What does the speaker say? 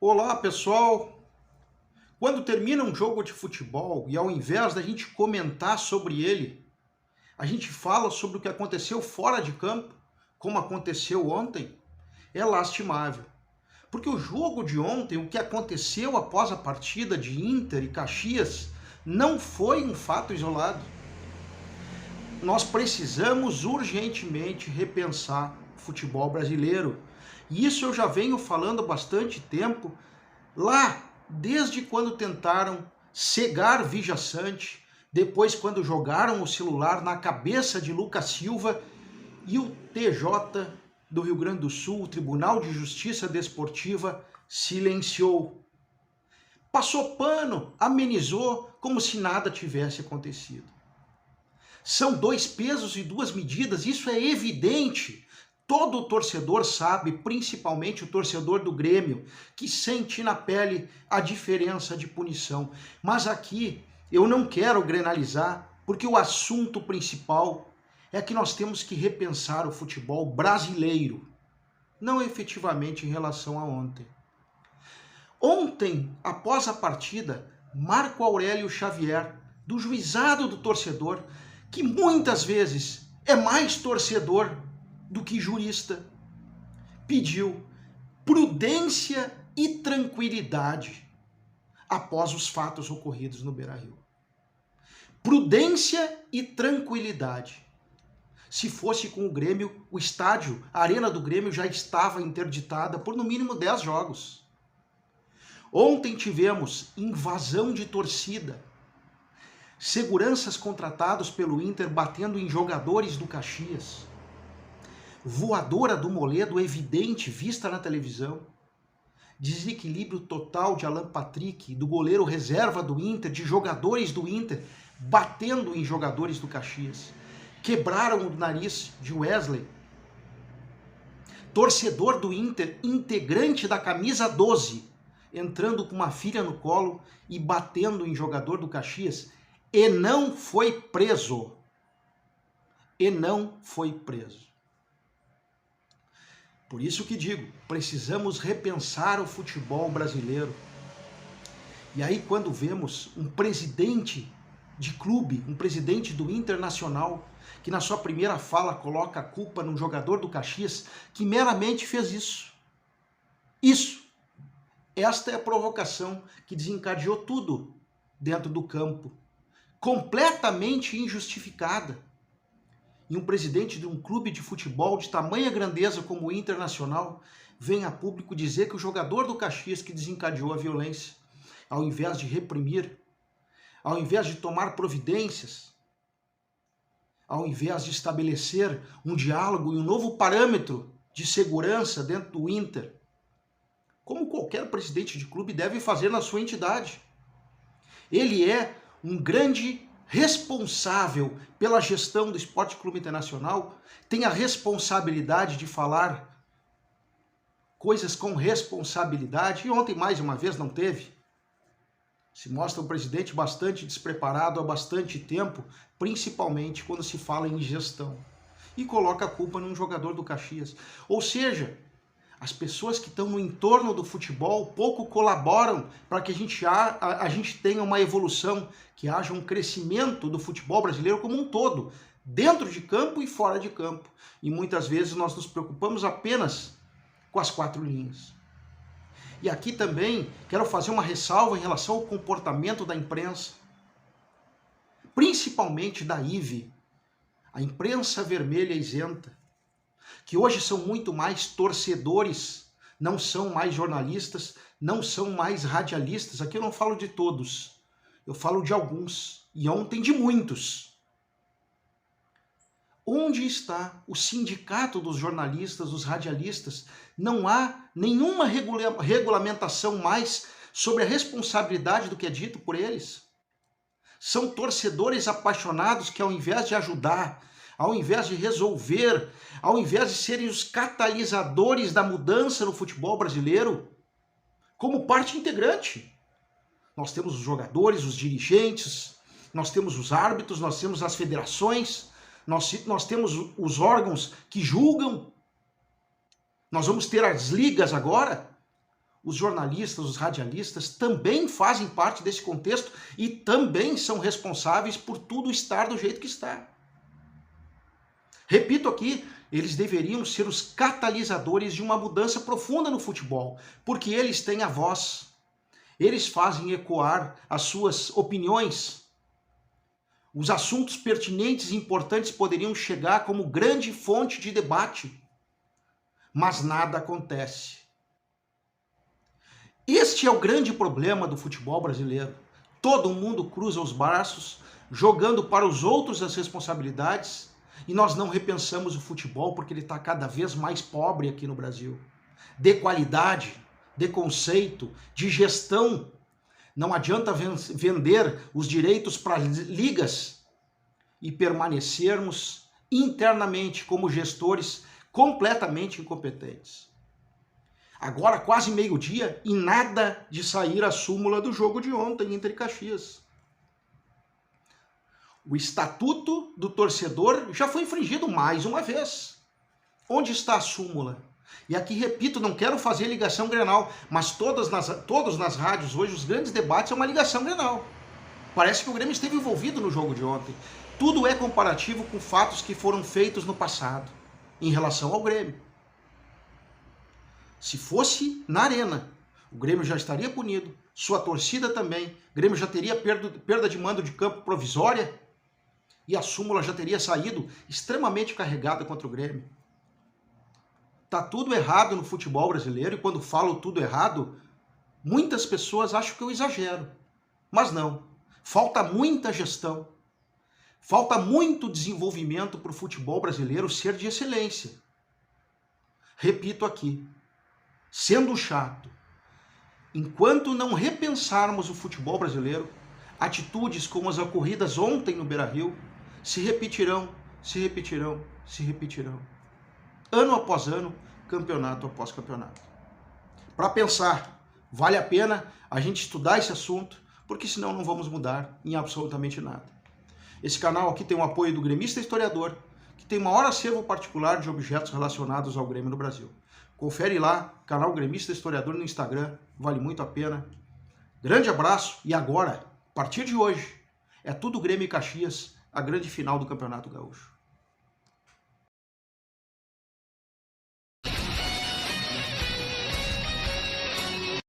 Olá, pessoal! Quando termina um jogo de futebol e ao invés da gente comentar sobre ele, a gente fala sobre o que aconteceu fora de campo, como aconteceu ontem, é lastimável. Porque o jogo de ontem, o que aconteceu após a partida de Inter e Caxias, não foi um fato isolado. Nós precisamos urgentemente repensar o futebol brasileiro. E isso eu já venho falando há bastante tempo, lá desde quando tentaram cegar Vija Sante, depois quando jogaram o celular na cabeça de Lucas Silva e o TJ do Rio Grande do Sul, o Tribunal de Justiça Desportiva, silenciou. Passou pano, amenizou, como se nada tivesse acontecido. São dois pesos e duas medidas, isso é evidente. Todo torcedor sabe, principalmente o torcedor do Grêmio, que sente na pele a diferença de punição. Mas aqui eu não quero grenalizar, porque o assunto principal é que nós temos que repensar o futebol brasileiro, não efetivamente em relação a ontem. Ontem, após a partida, Marco Aurélio Xavier, do juizado do torcedor, que muitas vezes é mais torcedor do que jurista, pediu prudência e tranquilidade após os fatos ocorridos no Beira-Rio. Prudência e tranquilidade. Se fosse com o Grêmio, o estádio, a arena do Grêmio já estava interditada por no mínimo 10 jogos. Ontem tivemos invasão de torcida, seguranças contratados pelo Inter batendo em jogadores do Caxias, voadora do Moledo evidente vista na televisão, desequilíbrio total de Alan Patrick, do goleiro reserva do Inter, de jogadores do Inter, batendo em jogadores do Caxias, quebraram o nariz de Wesley, torcedor do Inter, integrante da camisa 12, entrando com uma filha no colo e batendo em jogador do Caxias, e não foi preso. E não foi preso. Por isso que digo, precisamos repensar o futebol brasileiro. E aí quando vemos um presidente de clube, um presidente do Internacional, que na sua primeira fala coloca a culpa num jogador do Caxias, que meramente fez isso. Esta é a provocação que desencadeou tudo dentro do campo. Completamente injustificada. E um presidente de um clube de futebol de tamanha grandeza como o Internacional vem a público dizer que o jogador do Caxias que desencadeou a violência, ao invés de reprimir, ao invés de tomar providências, ao invés de estabelecer um diálogo e um novo parâmetro de segurança dentro do Inter, como qualquer presidente de clube deve fazer na sua entidade. Ele é um grande responsável pela gestão do Esporte Clube Internacional, tem a responsabilidade de falar coisas com responsabilidade, e ontem mais uma vez não teve. Se mostra um presidente bastante despreparado há bastante tempo, principalmente quando se fala em gestão, e coloca a culpa num jogador do Caxias. Ou seja, as pessoas que estão no entorno do futebol pouco colaboram para que a gente tenha uma evolução, que haja um crescimento do futebol brasileiro como um todo, dentro de campo e fora de campo. E muitas vezes nós nos preocupamos apenas com as 4 linhas. E aqui também quero fazer uma ressalva em relação ao comportamento da imprensa, principalmente da IVE, a imprensa vermelha isenta, que hoje são muito mais torcedores, não são mais jornalistas, não são mais radialistas. Aqui eu não falo de todos, eu falo de alguns, e ontem de muitos. Onde está o sindicato dos jornalistas, dos radialistas? Não há nenhuma regulamentação mais sobre a responsabilidade do que é dito por eles. São torcedores apaixonados que, ao invés de ajudar, ao invés de resolver, ao invés de serem os catalisadores da mudança no futebol brasileiro, como parte integrante. Nós temos os jogadores, os dirigentes, nós temos os árbitros, nós temos as federações, nós temos os órgãos que julgam, nós vamos ter as ligas agora. os jornalistas, os radialistas também fazem parte desse contexto e também são responsáveis por tudo estar do jeito que está. Repito aqui, eles deveriam ser os catalisadores de uma mudança profunda no futebol, porque eles têm a voz, eles fazem ecoar as suas opiniões. Os assuntos pertinentes e importantes poderiam chegar como grande fonte de debate, mas nada acontece. Este é o grande problema do futebol brasileiro. Todo mundo cruza os braços, jogando para os outros as responsabilidades, e nós não repensamos o futebol porque ele está cada vez mais pobre aqui no Brasil. De qualidade, de conceito, de gestão. Não adianta vender os direitos para ligas e permanecermos internamente como gestores completamente incompetentes. Agora quase meio-dia e nada de sair a súmula do jogo de ontem entre Caxias. O estatuto do torcedor já foi infringido mais uma vez. Onde está a súmula? E aqui, repito, não quero fazer ligação Grenal, mas todos nas rádios hoje, os grandes debates é uma ligação Grenal. Parece que o Grêmio esteve envolvido no jogo de ontem. Tudo é comparativo com fatos que foram feitos no passado, em relação ao Grêmio. Se fosse na arena, o Grêmio já estaria punido, sua torcida também, o Grêmio já teria perda de mando de campo provisória e a súmula já teria saído extremamente carregada contra o Grêmio. Tá tudo errado no futebol brasileiro e quando falo tudo errado, muitas pessoas acham que eu exagero. Mas não. Falta muita gestão. Falta muito desenvolvimento para o futebol brasileiro ser de excelência. Repito aqui, sendo chato, enquanto não repensarmos o futebol brasileiro, atitudes como as ocorridas ontem no Beira-Rio se repetirão, se repetirão, se repetirão. Ano após ano, campeonato após campeonato. Para pensar, vale a pena a gente estudar esse assunto, porque senão não vamos mudar em absolutamente nada. Esse canal aqui tem o apoio do Gremista Historiador, que tem o maior acervo particular de objetos relacionados ao Grêmio no Brasil. Confere lá, canal Gremista Historiador no Instagram, vale muito a pena. Grande abraço e agora, a partir de hoje, é tudo Grêmio e Caxias, a grande final do Campeonato Gaúcho.